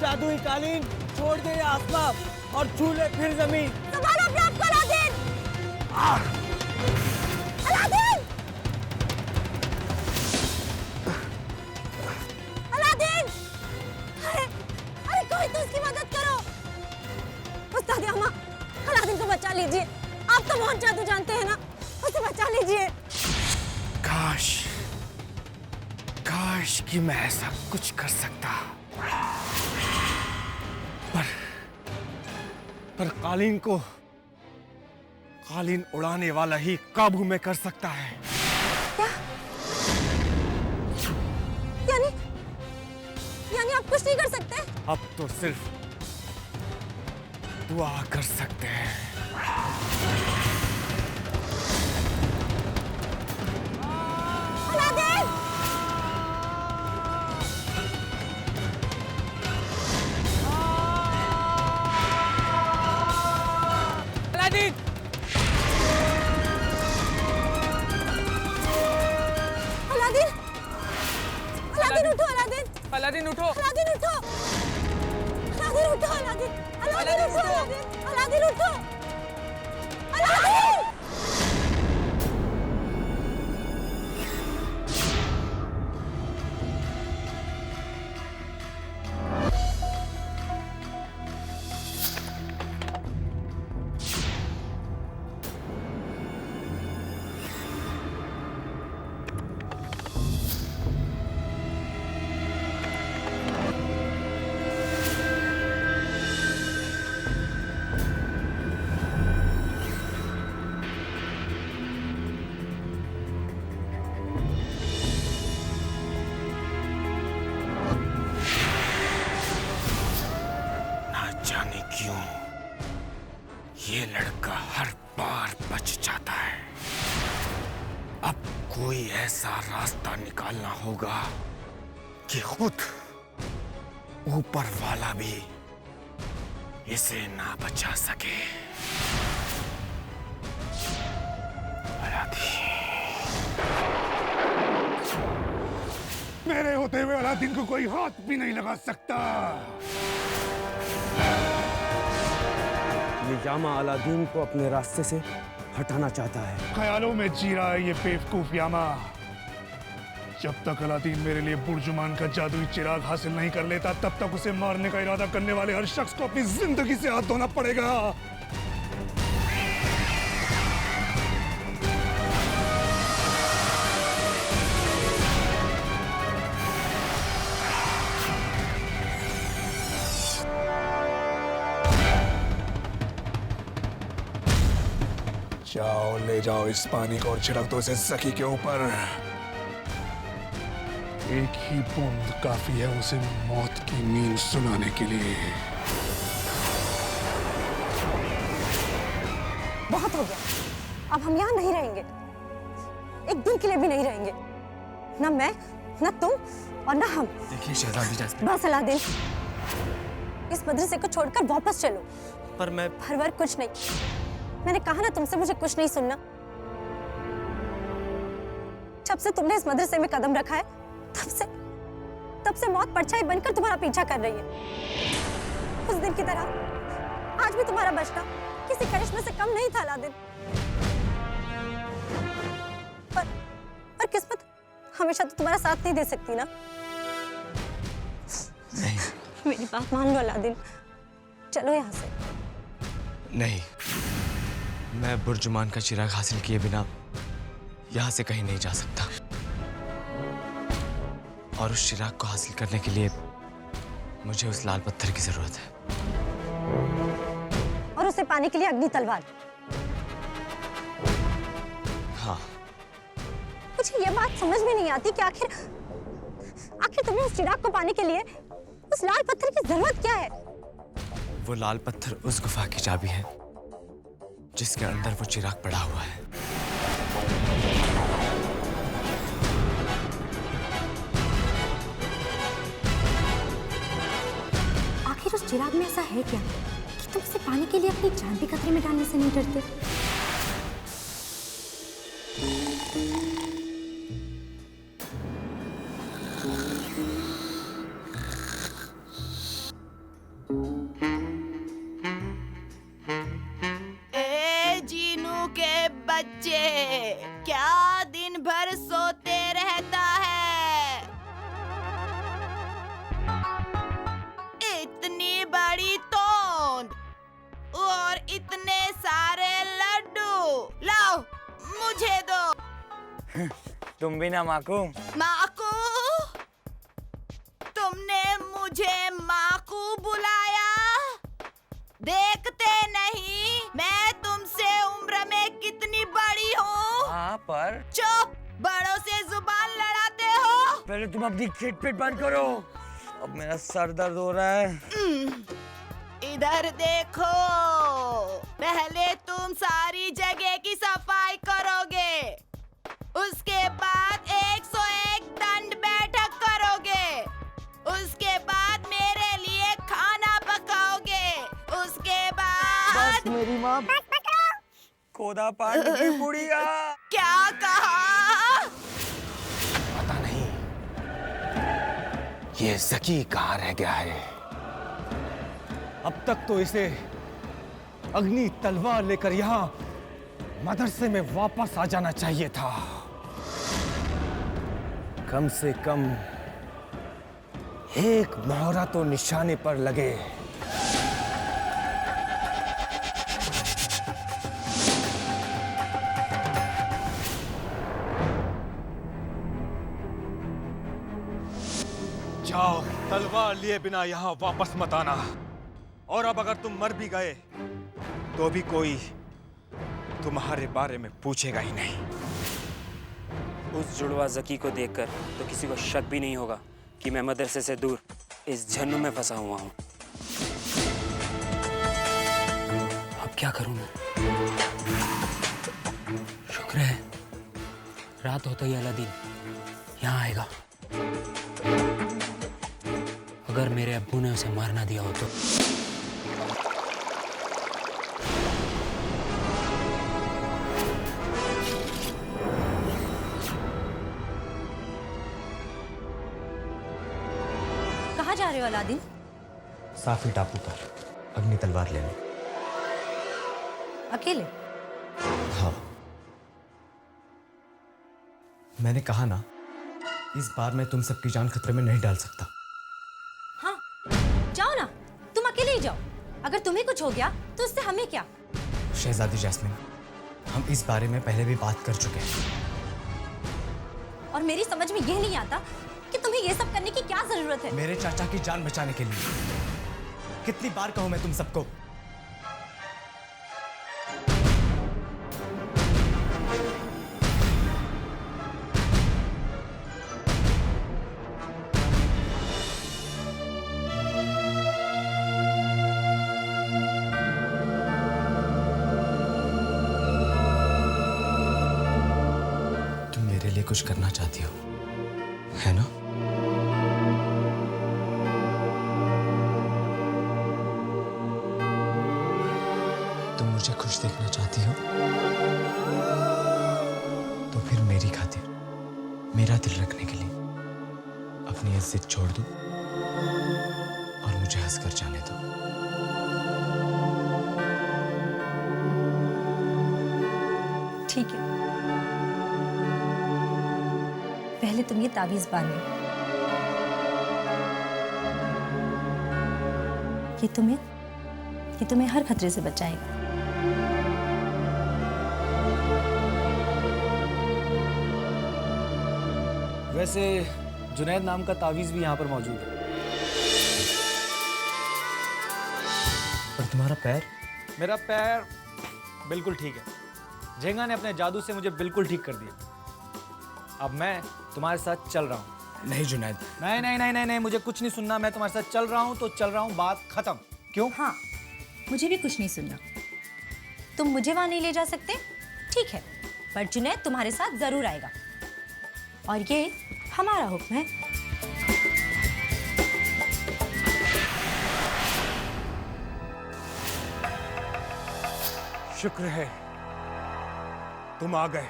जादुई कालीन, छोड़ दे ये आसमान और छू ले फिर जमीन। संभालो अपने आप को अलादीन! अलादीन! अलादीन! अरे कोई तो उसकी मदद करो। उस्ताद अम्मा, अलादीन को बचा लीजिए। आप तो बहुत जादू जानते हैं ना, उसे बचा लीजिए। काश कि मैं ऐसा कुछ कर सकता, पर कालीन उड़ाने वाला ही काबू में कर सकता है। क्या? यानी आप कुछ नहीं कर सकते? अब तो सिर्फ दुआ कर सकते हैं। अलादीन! अलादीन! अलादीन! अलादीन उठो, अलादीन! अलादीन उठो! अलादीन उठो! अलादीन उठो, अलादीन! अलादीन उठो, अलादीन! अलादीन उठो! अलादीन! जाने क्यों ये लड़का हर बार बच जाता है। अब कोई ऐसा रास्ता निकालना होगा कि खुद ऊपर वाला भी इसे ना बचा सके। मेरे होते हुए अलादीन को कोई हाथ भी नहीं लगा सकता। ये यामा अलादीन को अपने रास्ते से हटाना चाहता है। ख्यालों में जी रहा है ये बेवकूफ यामा। जब तक अलादीन मेरे लिए बुर्जुमान का जादुई चिराग हासिल नहीं कर लेता, तब तक उसे मारने का इरादा करने वाले हर शख्स को अपनी जिंदगी से हाथ धोना पड़ेगा। जाओ, ले जाओ इस पानी को और छिड़क दो इसे सखी के ऊपर। एक ही बूंद काफी है उसे मौत की नींद सुनाने के लिए। बहुत हो गया, अब हम यहाँ नहीं रहेंगे, एक दिन के लिए भी नहीं रहेंगे। ना मैं, ना तुम और ना हम। देखिए शहजादी जैसे। बस अलादीन, इस मदरसे को छोड़कर वापस चलो। पर मैं हर कुछ नहीं, मैंने कहा ना तुमसे मुझे कुछ नहीं सुनना। जब से तुमने इस मदरसे में कदम रखा है, तब से मौत परछाई बनकर तुम्हारा पीछा कर रही है। उस दिन की तरह आज भी तुम्हारा बचना किसी करिश्मे से कम नहीं था अलादीन। पर किस्मत हमेशा तो तुम्हारा साथ नहीं दे सकती ना। नहीं, मेरी बात मान लो अलादीन, चलो यहाँ से। नहीं, मैं बुर्जुमान का चिराग हासिल किए बिना यहाँ से कहीं नहीं जा सकता। और उस चिराग को हासिल करने के लिए मुझे उस लाल पत्थर की जरूरत है। और उसे पाने के लिए अग्नि तलवार। हाँ। मुझे ये बात समझ में नहीं आती कि आखिर तुम्हें उस चिराग को पाने के लिए उस लाल पत्थर की जरूरत क्या है? वो लाल पत्थर उस गुफा की चाबी है जिसके अंदर वो चिराग पड़ा हुआ है। आखिर उस चिराग में ऐसा है क्या कि तुम उसे पाने के लिए अपनी जान भी खतरे में डालने से नहीं डरते? तुम भी ना माकू। माकू, तुमने मुझे माकू बुलाया? देखते नहीं मैं तुमसे उम्र में कितनी बड़ी हूँ? हाँ पर चुप, बड़ों से जुबान लड़ाते हो। पहले तुम अपनी खिटपिट बंद करो, अब मेरा सर दर्द हो रहा है। इधर देखो, पहले तुम सारी जगह की सफाई करोगे, उसके बाद 101 दंड बैठक करोगे, उसके बाद मेरे लिए खाना पकाओगे, उसके बाद मेरी माँ खोदा पाट की बुढ़िया। क्या कहा? पता नहीं ये जकी कहाँ रह गया है। अब तक तो इसे अग्नि तलवार लेकर यहाँ मदरसे में वापस आ जाना चाहिए था। कम से कम एक मोहरा तो निशाने पर लगे। जाओ, तलवार लिए बिना यहाँ वापस मत आना। और अब अगर तुम मर भी गए तो भी कोई तुम्हारे बारे में पूछेगा ही नहीं। उस जुड़वा जकी को देखकर तो किसी को शक भी नहीं होगा कि मैं मदरसे से दूर इस झन्नू में फंसा हुआ हूँ। अब क्या करूँ मैं? शुक्र है रात होते ही अलादीन यहाँ आएगा। अगर मेरे अब्बू ने उसे मार ना दिया हो तो। कहाँ जा रहे हो अलादीन? साफी टापू पर अग्नि तलवार लेने। अकेले? हाँ, मैंने कहा ना, इस बार मैं तुम सबकी जान खतरे में नहीं डाल सकता। हाँ, जाओ ना, तुम अकेले ही जाओ। अगर तुम्हें कुछ हो गया तो उससे हमें क्या? शहजादी जैस्मिन, हम इस बारे में पहले भी बात कर चुके हैं। और मेरी समझ में यह नहीं आता कि तुम्हें ये सब करने की क्या जरूरत है। मेरे चाचा की जान बचाने के लिए। कितनी बार कहूं मैं तुम सबको? तुम मेरे लिए कुछ करना चाहती हो, है ना? तुम मुझे खुश देखना चाहती हो तो फिर मेरी खातिर, मेरा दिल रखने के लिए अपनी इज्जत छोड़ दो और मुझे हंसकर जाने दो। ठीक है, पहले तुम ये तावीज बांध लो। ये तुम्हें हर खतरे से बचाएगा। वैसे जुनैद नाम का तावीज भी यहाँ पर मौजूद है। और तुम्हारा पैर? मेरा पैर बिल्कुल ठीक है। झेंगा ने अपने जादू से मुझे बिल्कुल ठीक कर दिया। अब मैं तुम्हारे साथ चल रहा हूँ। नहीं जुनैद। नहीं नहीं नहीं नहीं नहीं, मुझे कुछ नहीं सुनना। मैं तुम्हारे साथ चल रहा हूँ तो चल रहा हूँ, बात खत्म। क्यों? हाँ, मुझे भी कुछ नहीं सुनना। तुम मुझे वहां नहीं ले जा सकते, ठीक है, पर जुनैद तुम्हारे साथ जरूर आएगा और ये हमारा हुक्म है। शुक्र है तुम आ गए।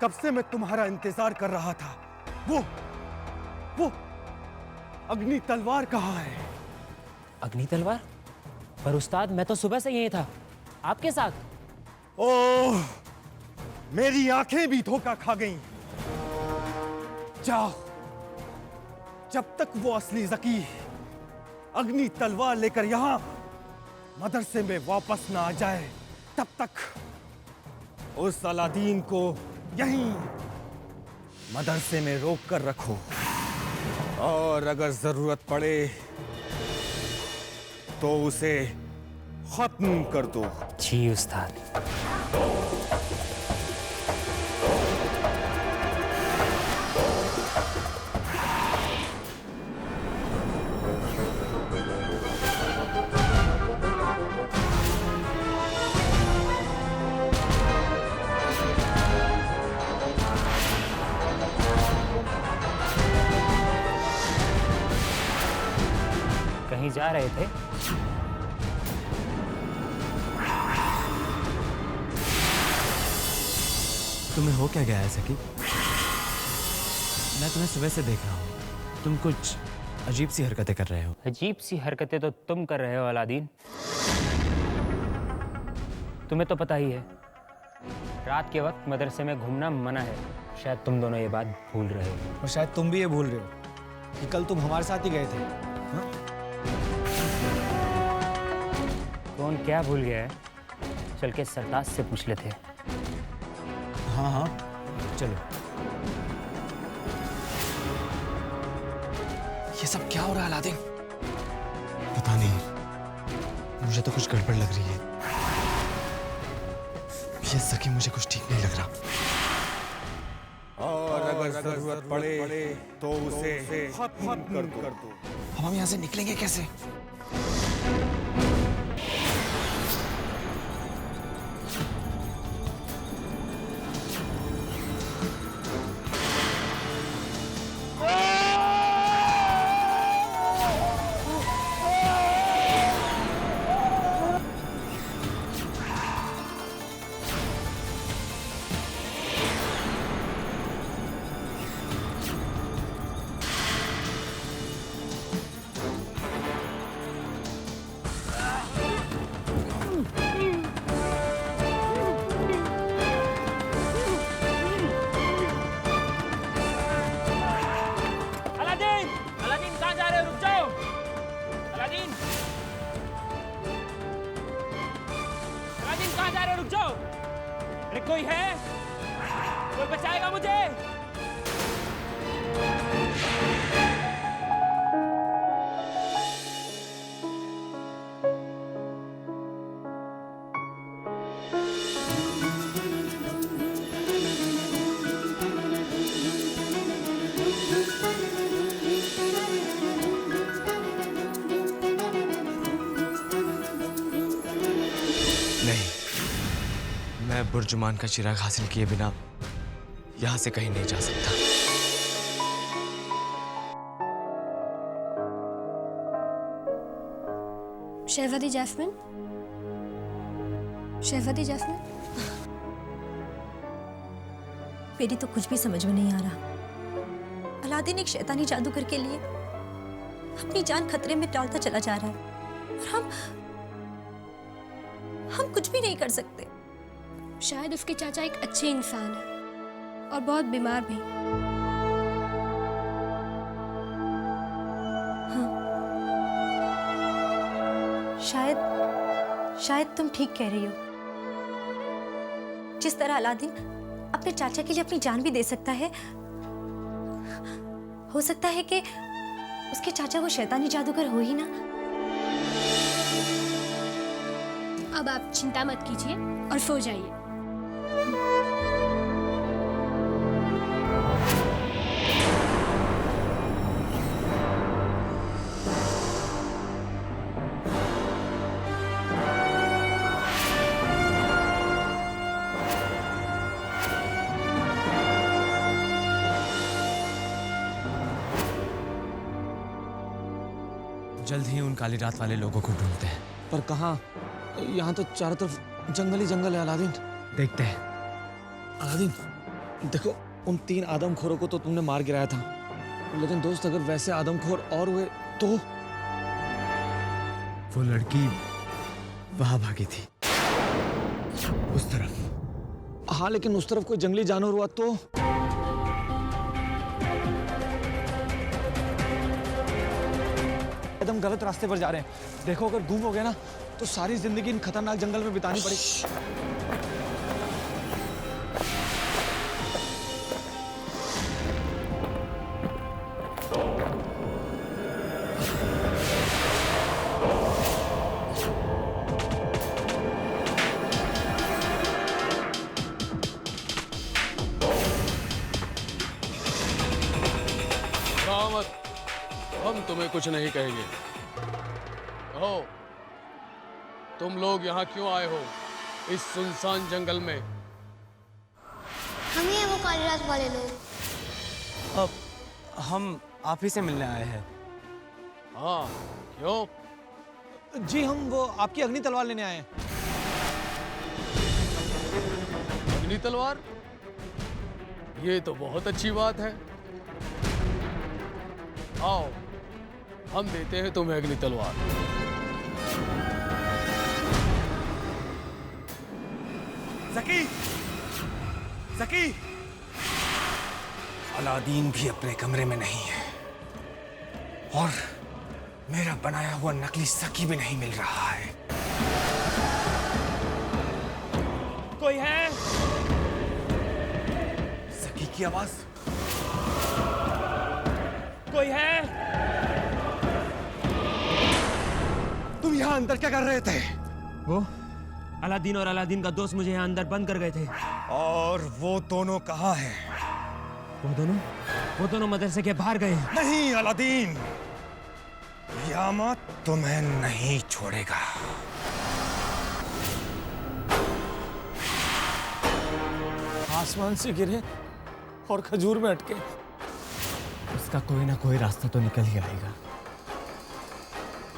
कब से मैं तुम्हारा इंतजार कर रहा था। वो अग्नि तलवार कहाँ है? अग्नि तलवार? पर उस्ताद, मैं तो सुबह से यही था आपके साथ। ओह, मेरी आंखें भी धोखा खा गईं। जाओ, जब तक वो असली जकी अग्नि तलवार लेकर यहां मदरसे में वापस ना आ जाए, तब तक उस अलादीन को यहीं मदरसे में रोक कर रखो, और अगर जरूरत पड़े तो उसे खत्म कर दो। जी उस्ताद। कहीं जा रहे थे? तुम्हें हो क्या गया है सकी? मैं तुम्हें सुबह से देख रहा हूँ, तुम कुछ अजीब सी हरकतें कर रहे हो। अजीब सी हरकतें तो तुम कर रहे हो अलादीन। तुम्हें तो पता ही है, रात के वक्त मदरसे में घूमना मना है। शायद तुम दोनों ये बात भूल रहे हो। और शायद तुम भी ये भूल रहे हो कि कल तुम हमारे साथ ही गए थे। हाँ? कौन क्या भूल गया है? चल के सरताज से पूछ लेते हैं। हाँ हाँ चलो। ये सब क्या हो रहा है अलादीन? पता नहीं, मुझे तो कुछ गड़बड़ लग रही है। ये सकी मुझे कुछ ठीक नहीं लग रहा। और अगर जरूरत पड़े तो उसे खत्म कर दो। अब हम यहाँ से निकलेंगे कैसे? कोई है? कोई बचाएगा मुझे? मैं बुर्जुमान का चिराग हासिल किए बिना यहां से कहीं नहीं जा सकता। शहज़ादी जैस्मिन, शहज़ादी जैस्मिन, मेरी तो कुछ भी समझ में नहीं आ रहा। अलादीन एक शैतानी जादूगर के लिए अपनी जान खतरे में डालता चला जा रहा है और हम कुछ भी नहीं कर सकते। शायद उसके चाचा एक अच्छे इंसान हैं और बहुत बीमार भी। हाँ, शायद तुम ठीक कह रही हो। जिस तरह अलादीन अपने चाचा के लिए अपनी जान भी दे सकता है, हो सकता है कि उसके चाचा वो शैतानी जादूगर हो ही ना। अब आप चिंता मत कीजिए और सो जाइए। जल्द ही उन काली रात वाले लोगों को ढूंढते हैं। पर कहाँ? यहाँ तो चारों तरफ जंगल ही जंगल है अलादीन। देखते हैं। अलादीन, देखो उन 3 आदमखोरों को तो तुमने मार गिराया था, लेकिन दोस्त अगर वैसे आदमखोर और हुए तो? वो लड़की वहां भागी थी, उस तरफ। हाँ, लेकिन उस तरफ कोई जंगली जानवर हुआ तो? एकदम गलत रास्ते पर जा रहे हैं। देखो अगर गुम हो गया ना तो सारी जिंदगी इन खतरनाक जंगल में बितानी पड़ेगी। मत, हम तुम्हें कुछ नहीं कहेंगे। कहो, तुम लोग यहाँ क्यों आए हो इस सुनसान जंगल में? हम ही हैं वो कालीराज वाले लोग। अब हम आप ही से मिलने आए हैं। हाँ, क्यों? जी हम वो आपकी अग्नि तलवार लेने आए हैं। अग्नि तलवार? ये तो बहुत अच्छी बात है। आओ, हम देते हैं तुम्हें अग्नि तलवार। ज़की! ज़की! अलादीन भी अपने कमरे में नहीं है और मेरा बनाया हुआ नकली सकी भी नहीं मिल रहा है। कोई है? सकी की आवाज। कोई है? तुम यहाँ अंदर क्या कर रहे थे? वो अलादीन और अलादीन का दोस्त मुझे यहाँ अंदर बंद कर गए थे। और वो दोनों कहाँ हैं? वो दोनों मदरसे के बाहर गए। नहीं अलादीन, यामा तुम्हें नहीं छोड़ेगा। आसमान से गिरे और खजूर में अटके। उसका कोई ना कोई रास्ता तो निकल ही आएगा।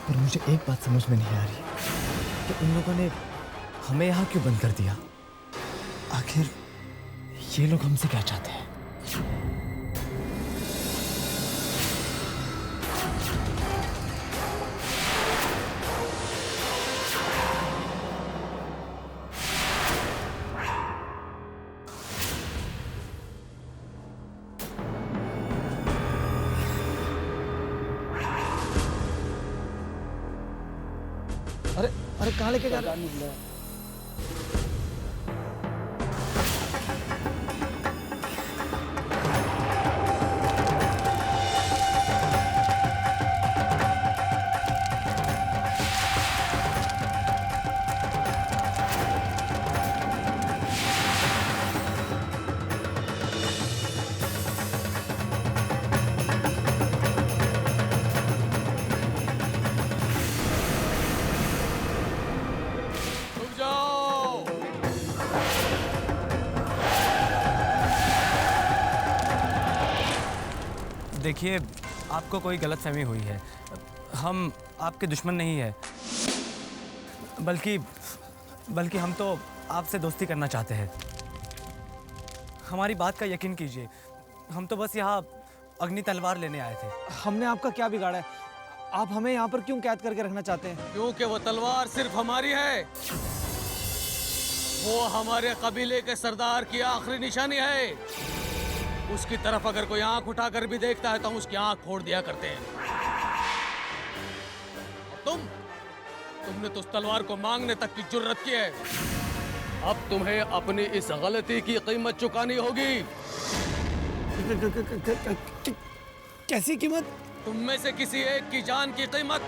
पर मुझे एक बात समझ में नहीं आ रही कि इन लोगों ने हमें यहाँ क्यों बंद कर दिया। आखिर ये लोग हमसे क्या चाहते हैं? अरे अरे कहाँ लेके जा रहे हो? रुक जाओ। देखिए, आपको कोई गलतफहमी हुई है। हम आपके दुश्मन नहीं है, बल्कि हम तो आपसे दोस्ती करना चाहते हैं। हमारी बात का यकीन कीजिए, हम तो बस यहाँ अग्नि तलवार लेने आए थे। हमने आपका क्या बिगाड़ा है? आप हमें यहाँ पर क्यों कैद करके रखना चाहते हैं? क्योंकि वो तलवार सिर्फ हमारी है। वो हमारे कबीले के सरदार की आखिरी निशानी है। उसकी तरफ अगर कोई आंख उठाकर भी देखता है तो हम उसकी आंख फोड़ दिया करते हैं। और तुमने तो उस तलवार को मांगने तक की जुर्रत की है। अब तुम्हें अपनी इस गलती की कीमत चुकानी होगी। कैसी कीमत? तुम में से किसी एक की जान की कीमत।